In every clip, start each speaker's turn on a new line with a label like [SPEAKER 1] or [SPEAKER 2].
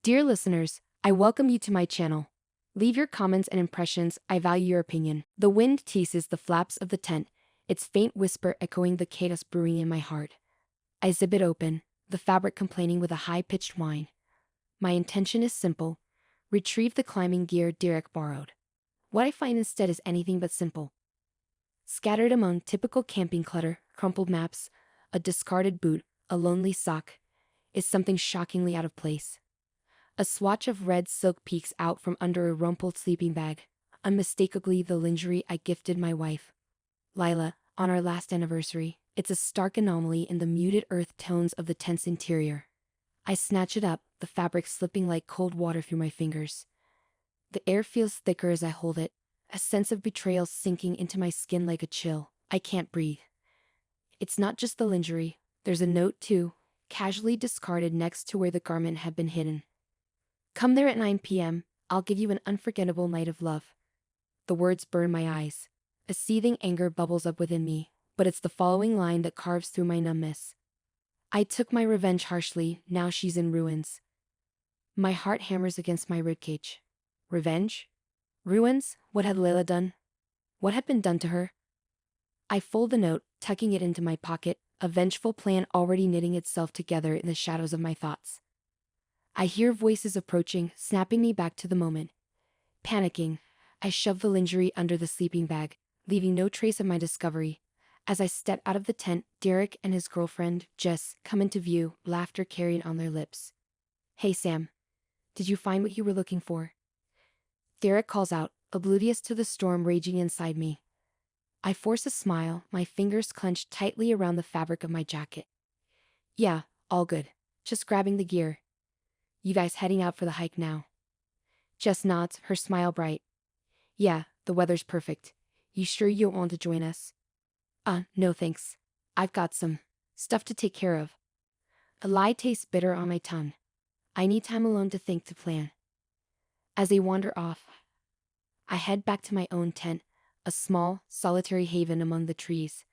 [SPEAKER 1] Dear listeners, I welcome you to my channel. Leave your comments and impressions, I value your opinion. The wind teases the flaps of the tent, its faint whisper echoing the chaos brewing in my heart. I zip it open, the fabric complaining with a high-pitched whine. My intention is simple: retrieve the climbing gear Derek borrowed. What I find instead is anything but simple. Scattered among typical camping clutter, crumpled maps, a discarded boot, a lonely sock, is something shockingly out of place. A swatch of red silk peeks out from under a rumpled sleeping bag, unmistakably the lingerie I gifted my wife, Lila, on our last anniversary. It's a stark anomaly in the muted earth tones of the tent's interior. I snatch it up, the fabric slipping like cold water through my fingers. The air feels thicker as I hold it, a sense of betrayal sinking into my skin like a chill. I can't breathe. It's not just the lingerie, there's a note too, casually discarded next to where the garment had been hidden. Come there at 9 p.m., I'll give you an unforgettable night of love. The words burn my eyes. A seething anger bubbles up within me, but it's the following line that carves through my numbness. I took my revenge harshly, now she's in ruins. My heart hammers against my ribcage. Revenge? Ruins? What had Layla done? What had been done to her? I fold the note, tucking it into my pocket, a vengeful plan already knitting itself together in the shadows of my thoughts. I hear voices approaching, snapping me back to the moment. Panicking, I shove the lingerie under the sleeping bag, leaving no trace of my discovery. As I step out of the tent, Derek and his girlfriend, Jess, come into view, laughter carried on their lips. Hey Sam, did you find what you were looking for? Derek calls out, oblivious to the storm raging inside me. I force a smile, my fingers clenched tightly around the fabric of my jacket. Yeah, all good. Just grabbing the gear. You guys heading out for the hike now? Jess nods, her smile bright. Yeah, the weather's perfect. You sure you don't want to join us? No thanks. I've got some stuff to take care of. A lie tastes bitter on my tongue. I need time alone to think, to plan. As they wander off, I head back to my own tent, a small, solitary haven among the trees.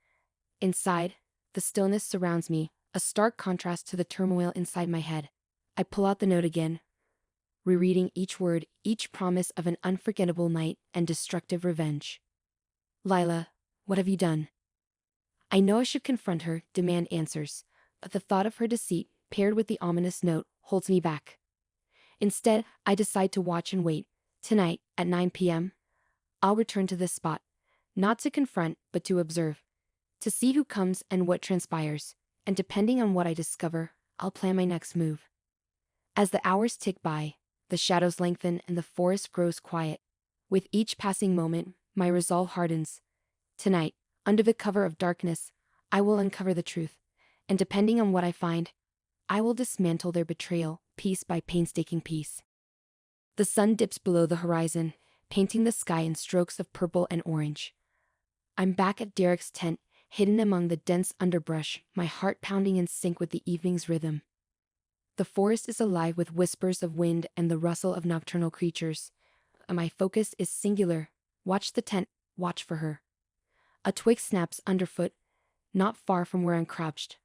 [SPEAKER 1] Inside, the stillness surrounds me, a stark contrast to the turmoil inside my head. I pull out the note again, rereading each word, each promise of an unforgettable night and destructive revenge. Lila, what have you done? I know I should confront her, demand answers, but the thought of her deceit, paired with the ominous note, holds me back. Instead, I decide to watch and wait. Tonight, at 9 p.m., I'll return to this spot, not to confront, but to observe, to see who comes and what transpires, and depending on what I discover, I'll plan my next move. As the hours tick by, the shadows lengthen and the forest grows quiet. With each passing moment, my resolve hardens. Tonight, under the cover of darkness, I will uncover the truth, and depending on what I find, I will dismantle their betrayal, piece by painstaking piece. The sun dips below the horizon, painting the sky in strokes of purple and orange. I'm back at Derek's tent, hidden among the dense underbrush, my heart pounding in sync with the evening's rhythm. The forest is alive with whispers of wind and the rustle of nocturnal creatures. My focus is singular. Watch the tent, watch for her. A twig snaps underfoot, not far from where I'm crouched.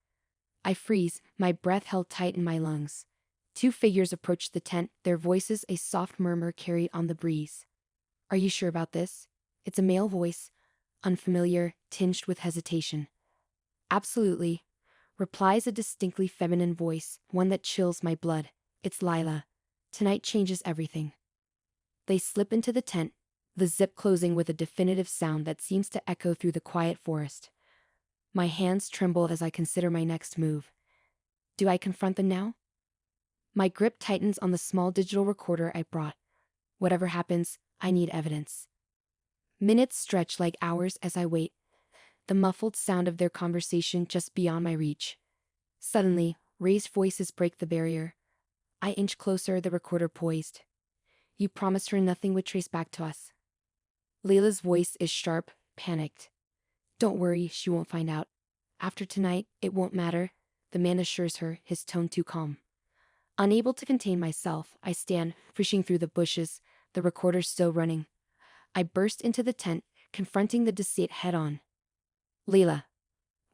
[SPEAKER 1] I freeze, my breath held tight in my lungs. Two figures approach the tent, their voices a soft murmur carried on the breeze. Are you sure about this? It's a male voice, unfamiliar, tinged with hesitation. Absolutely, replies a distinctly feminine voice, one that chills my blood. It's Lila. Tonight changes everything. They slip into the tent, the zip closing with a definitive sound that seems to echo through the quiet forest. My hands tremble as I consider my next move. Do I confront them now? My grip tightens on the small digital recorder I brought. Whatever happens, I need evidence. Minutes stretch like hours as I wait, the muffled sound of their conversation just beyond my reach. Suddenly, raised voices break the barrier. I inch closer, the recorder poised. You promised her nothing would trace back to us. Layla's voice is sharp, panicked. Don't worry, she won't find out. After tonight, it won't matter, the man assures her, his tone too calm. Unable to contain myself, I stand, fishing through the bushes, the recorder still running. I burst into the tent, confronting the deceit head-on. Layla,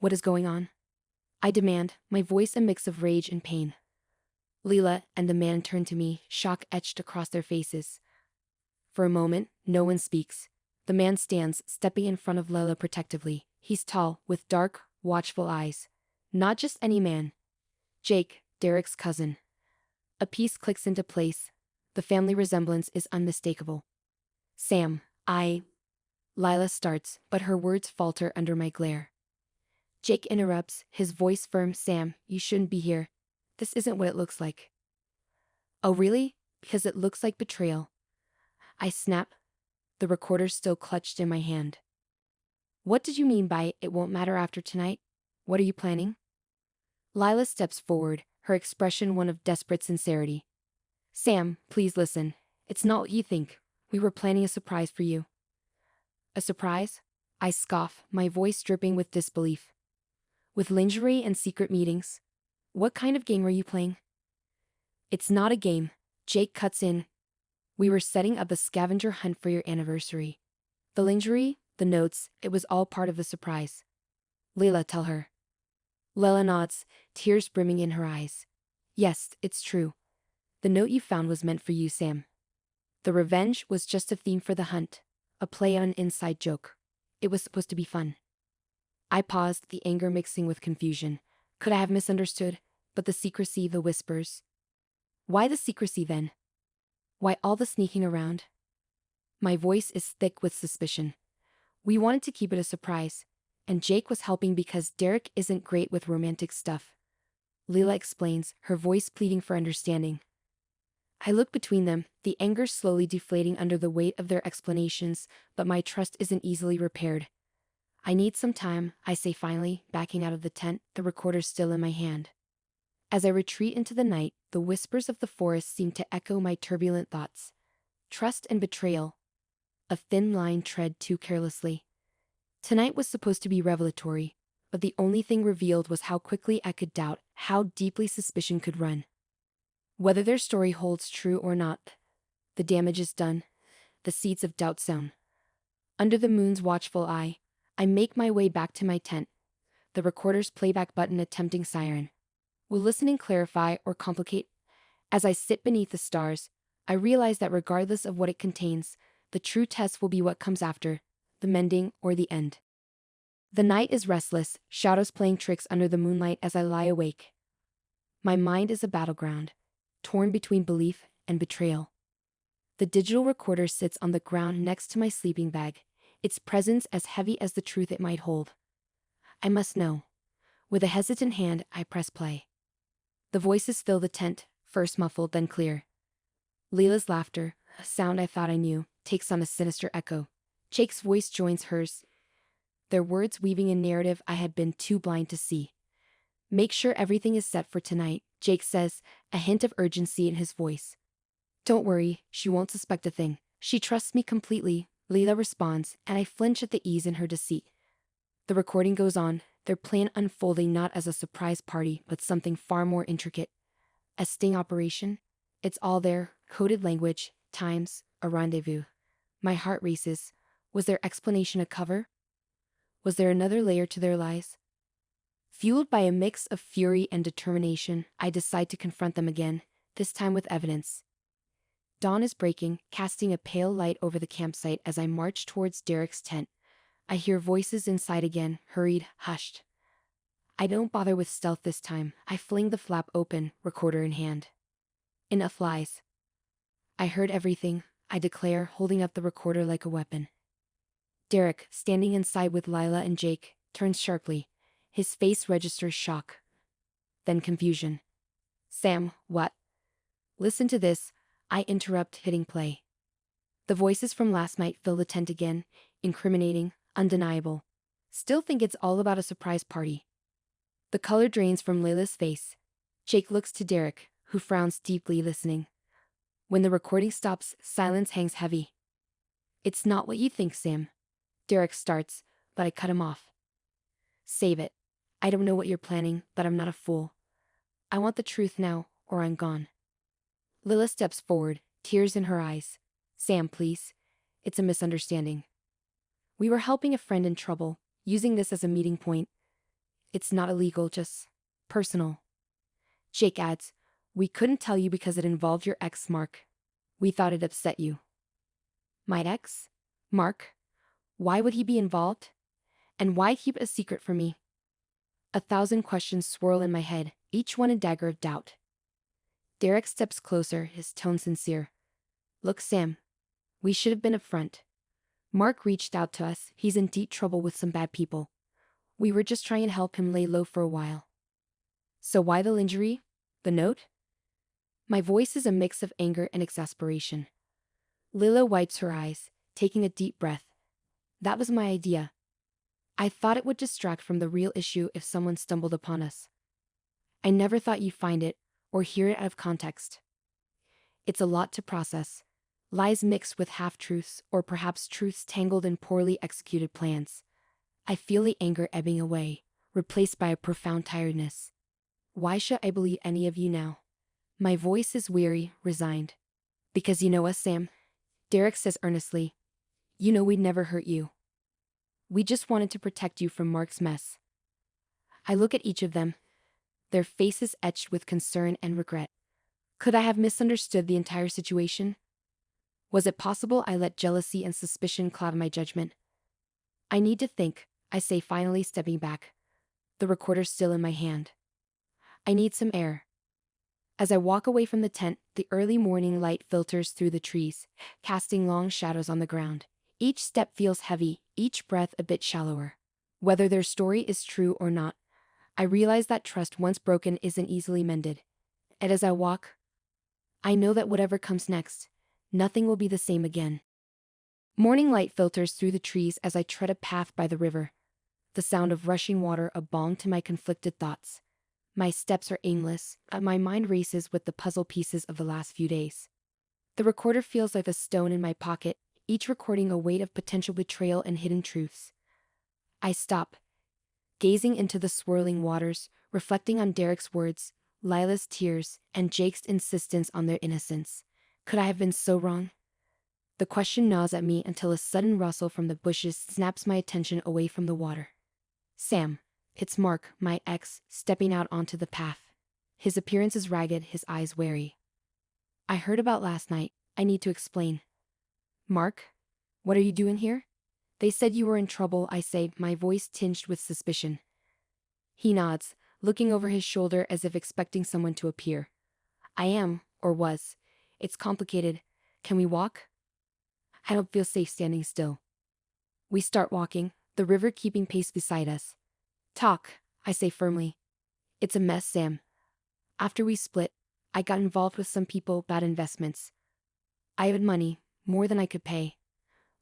[SPEAKER 1] what is going on? I demand, my voice a mix of rage and pain. Leela and the man turn to me, shock etched across their faces. For a moment, no one speaks. The man stands, stepping in front of Leela protectively. He's tall, with dark, watchful eyes. Not just any man. Jake, Derek's cousin. A piece clicks into place. The family resemblance is unmistakable. Sam, Lila starts, but her words falter under my glare. Jake interrupts, his voice firm. Sam, you shouldn't be here. This isn't what it looks like. Oh really? Because it looks like betrayal. I snap, the recorder still clutched in my hand. What did you mean by it won't matter after tonight? What are you planning? Lila steps forward, her expression one of desperate sincerity. Sam, please listen. It's not what you think. We were planning a surprise for you. A surprise? I scoff, my voice dripping with disbelief. With lingerie and secret meetings? What kind of game are you playing? It's not a game. Jake cuts in. We were setting up a scavenger hunt for your anniversary. The lingerie, the notes, it was all part of the surprise. Leila, tell her. Leila nods, tears brimming in her eyes. Yes, it's true. The note you found was meant for you, Sam. The revenge was just a theme for the hunt, a play on an inside joke. It was supposed to be fun. I paused, the anger mixing with confusion. Could I have misunderstood? But the secrecy, the whispers. Why the secrecy then? Why all the sneaking around? My voice is thick with suspicion. We wanted to keep it a surprise, and Jake was helping because Derek isn't great with romantic stuff. Leela explains, her voice pleading for understanding. I look between them, the anger slowly deflating under the weight of their explanations, but my trust isn't easily repaired. I need some time, I say finally, backing out of the tent, the recorder still in my hand. As I retreat into the night, the whispers of the forest seem to echo my turbulent thoughts. Trust and betrayal. A thin line tread too carelessly. Tonight was supposed to be revelatory, but the only thing revealed was how quickly I could doubt, how deeply suspicion could run. Whether their story holds true or not, the damage is done, the seeds of doubt sown. Under the moon's watchful eye, I make my way back to my tent, the recorder's playback button attempting siren. Will listening clarify or complicate? As I sit beneath the stars, I realize that regardless of what it contains, the true test will be what comes after, the mending or the end. The night is restless, shadows playing tricks under the moonlight as I lie awake. My mind is a battleground, torn between belief and betrayal. The digital recorder sits on the ground next to my sleeping bag, its presence as heavy as the truth it might hold. I must know. With a hesitant hand, I press play. The voices fill the tent, first muffled, then clear. Leela's laughter, a sound I thought I knew, takes on a sinister echo. Jake's voice joins hers, their words weaving a narrative I had been too blind to see. Make sure everything is set for tonight, Jake says, a hint of urgency in his voice. Don't worry, she won't suspect a thing. She trusts me completely, Leela responds, and I flinch at the ease in her deceit. The recording goes on, their plan unfolding not as a surprise party, but something far more intricate. A sting operation? It's all there, coded language, times, a rendezvous. My heart races. Was their explanation a cover? Was there another layer to their lies? Fueled by a mix of fury and determination, I decide to confront them again, this time with evidence. Dawn is breaking, casting a pale light over the campsite as I march towards Derek's tent. I hear voices inside again, hurried, hushed. I don't bother with stealth this time. I fling the flap open, recorder in hand. Enough lies. I heard everything, I declare, holding up the recorder like a weapon. Derek, standing inside with Lila and Jake, turns sharply. His face registers shock. Then confusion. Sam, what? Listen to this, I interrupt, hitting play. The voices from last night fill the tent again, incriminating, undeniable. Still think it's all about a surprise party. The color drains from Layla's face. Jake looks to Derek, who frowns deeply, listening. When the recording stops, silence hangs heavy. It's not what you think, Sam. Derek starts, but I cut him off. Save it. I don't know what you're planning, but I'm not a fool. I want the truth now, or I'm gone. Lila steps forward, tears in her eyes. Sam, please. It's a misunderstanding. We were helping a friend in trouble, using this as a meeting point. It's not illegal, just personal. Jake adds, We couldn't tell you because it involved your ex, Mark. We thought it upset you. My ex? Mark? Why would he be involved? And why keep a secret from me? 1,000 questions swirl in my head, each one a dagger of doubt. Derek steps closer, his tone sincere. Look, Sam. We should have been upfront. Mark reached out to us. He's in deep trouble with some bad people. We were just trying to help him lay low for a while. So why the injury? The note? My voice is a mix of anger and exasperation. Lila wipes her eyes, taking a deep breath. That was my idea. I thought it would distract from the real issue if someone stumbled upon us. I never thought you'd find it, or hear it out of context. It's a lot to process. Lies mixed with half-truths, or perhaps truths tangled in poorly executed plans. I feel the anger ebbing away, replaced by a profound tiredness. Why should I believe any of you now? My voice is weary, resigned. Because you know us, Sam? Derek says earnestly. You know we'd never hurt you. We just wanted to protect you from Mark's mess. I look at each of them, their faces etched with concern and regret. Could I have misunderstood the entire situation? Was it possible I let jealousy and suspicion cloud my judgment? I need to think, I say, finally stepping back. The recorder still in my hand. I need some air. As I walk away from the tent, the early morning light filters through the trees, casting long shadows on the ground. Each step feels heavy, each breath a bit shallower. Whether their story is true or not, I realize that trust once broken isn't easily mended. And as I walk, I know that whatever comes next, nothing will be the same again. Morning light filters through the trees as I tread a path by the river. The sound of rushing water a balm to my conflicted thoughts. My steps are aimless, and my mind races with the puzzle pieces of the last few days. The recorder feels like a stone in my pocket, each recording a weight of potential betrayal and hidden truths. I stop, gazing into the swirling waters, reflecting on Derek's words, Lila's tears, and Jake's insistence on their innocence. Could I have been so wrong? The question gnaws at me until a sudden rustle from the bushes snaps my attention away from the water. Sam. It's Mark, my ex, stepping out onto the path. His appearance is ragged, his eyes wary. I heard about last night. I need to explain. Mark? What are you doing here? They said you were in trouble, I say, my voice tinged with suspicion. He nods, looking over his shoulder as if expecting someone to appear. I am, or was. It's complicated. Can we walk? I don't feel safe standing still. We start walking, the river keeping pace beside us. Talk, I say firmly. It's a mess, Sam. After we split, I got involved with some people, bad investments. I had money, more than I could pay.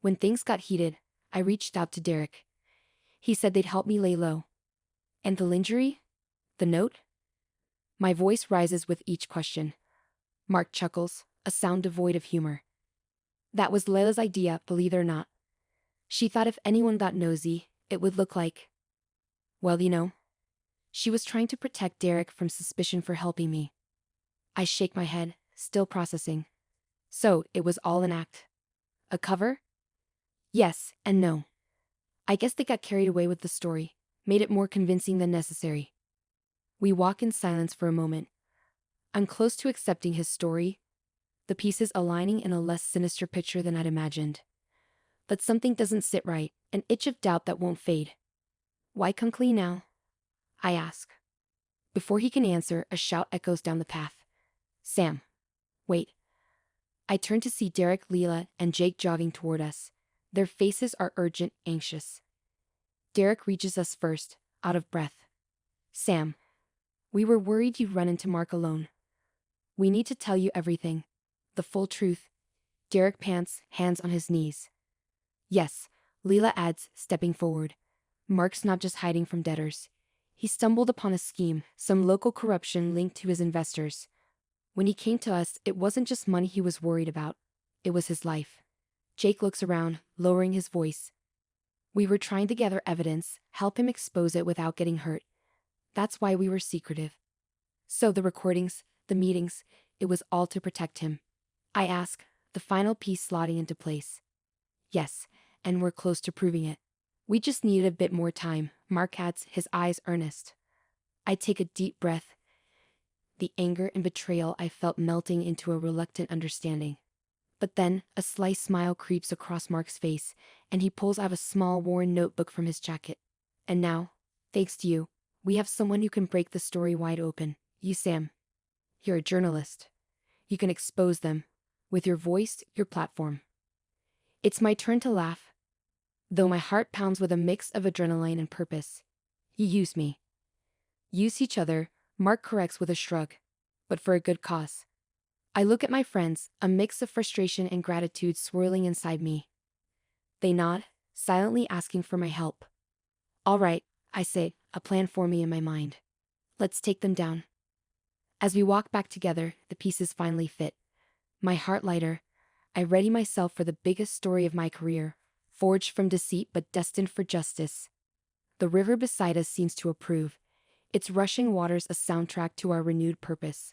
[SPEAKER 1] When things got heated, I reached out to Derek. He said they'd help me lay low. And the injury? The note? My voice rises with each question. Mark chuckles, a sound devoid of humor. That was Lila's idea, believe it or not. She thought if anyone got nosy, it would look like... Well, you know. She was trying to protect Derek from suspicion for helping me. I shake my head, still processing. So, it was all an act. A cover? Yes, and no. I guess they got carried away with the story, made it more convincing than necessary. We walk in silence for a moment. I'm close to accepting his story, the pieces aligning in a less sinister picture than I'd imagined. But something doesn't sit right, an itch of doubt that won't fade. Why come clean now? I ask. Before he can answer, a shout echoes down the path. Sam. Wait. I turn to see Derek, Lila, and Jake jogging toward us. Their faces are urgent, anxious. Derek reaches us first, out of breath. Sam. We were worried you'd run into Mark alone. We need to tell you everything. The full truth. Derek pants, hands on his knees. Yes, Lila adds, stepping forward. Mark's not just hiding from debtors. He stumbled upon a scheme, some local corruption linked to his investors. When he came to us, it wasn't just money he was worried about. It was his life. Jake looks around, lowering his voice. We were trying to gather evidence, help him expose it without getting hurt. That's why we were secretive. So the recordings, the meetings, it was all to protect him. I ask, the final piece slotting into place. Yes, and we're close to proving it. We just needed a bit more time, Mark adds, his eyes earnest. I take a deep breath. the anger and betrayal I felt melting into a reluctant understanding. But then, a sly smile creeps across Mark's face, and he pulls out a small worn notebook from his jacket. And now, thanks to you, we have someone who can break the story wide open. You, Sam. You're a journalist. You can expose them. With your voice, your platform. It's my turn to laugh, though my heart pounds with a mix of adrenaline and purpose. You use me. Use each other, Mark corrects with a shrug. But for a good cause. I look at my friends, a mix of frustration and gratitude swirling inside me. They nod, silently asking for my help. All right, I say, a plan forming in my mind. Let's take them down. As we walk back together, the pieces finally fit. My heart lighter, I ready myself for the biggest story of my career, forged from deceit but destined for justice. The river beside us seems to approve, its rushing waters a soundtrack to our renewed purpose.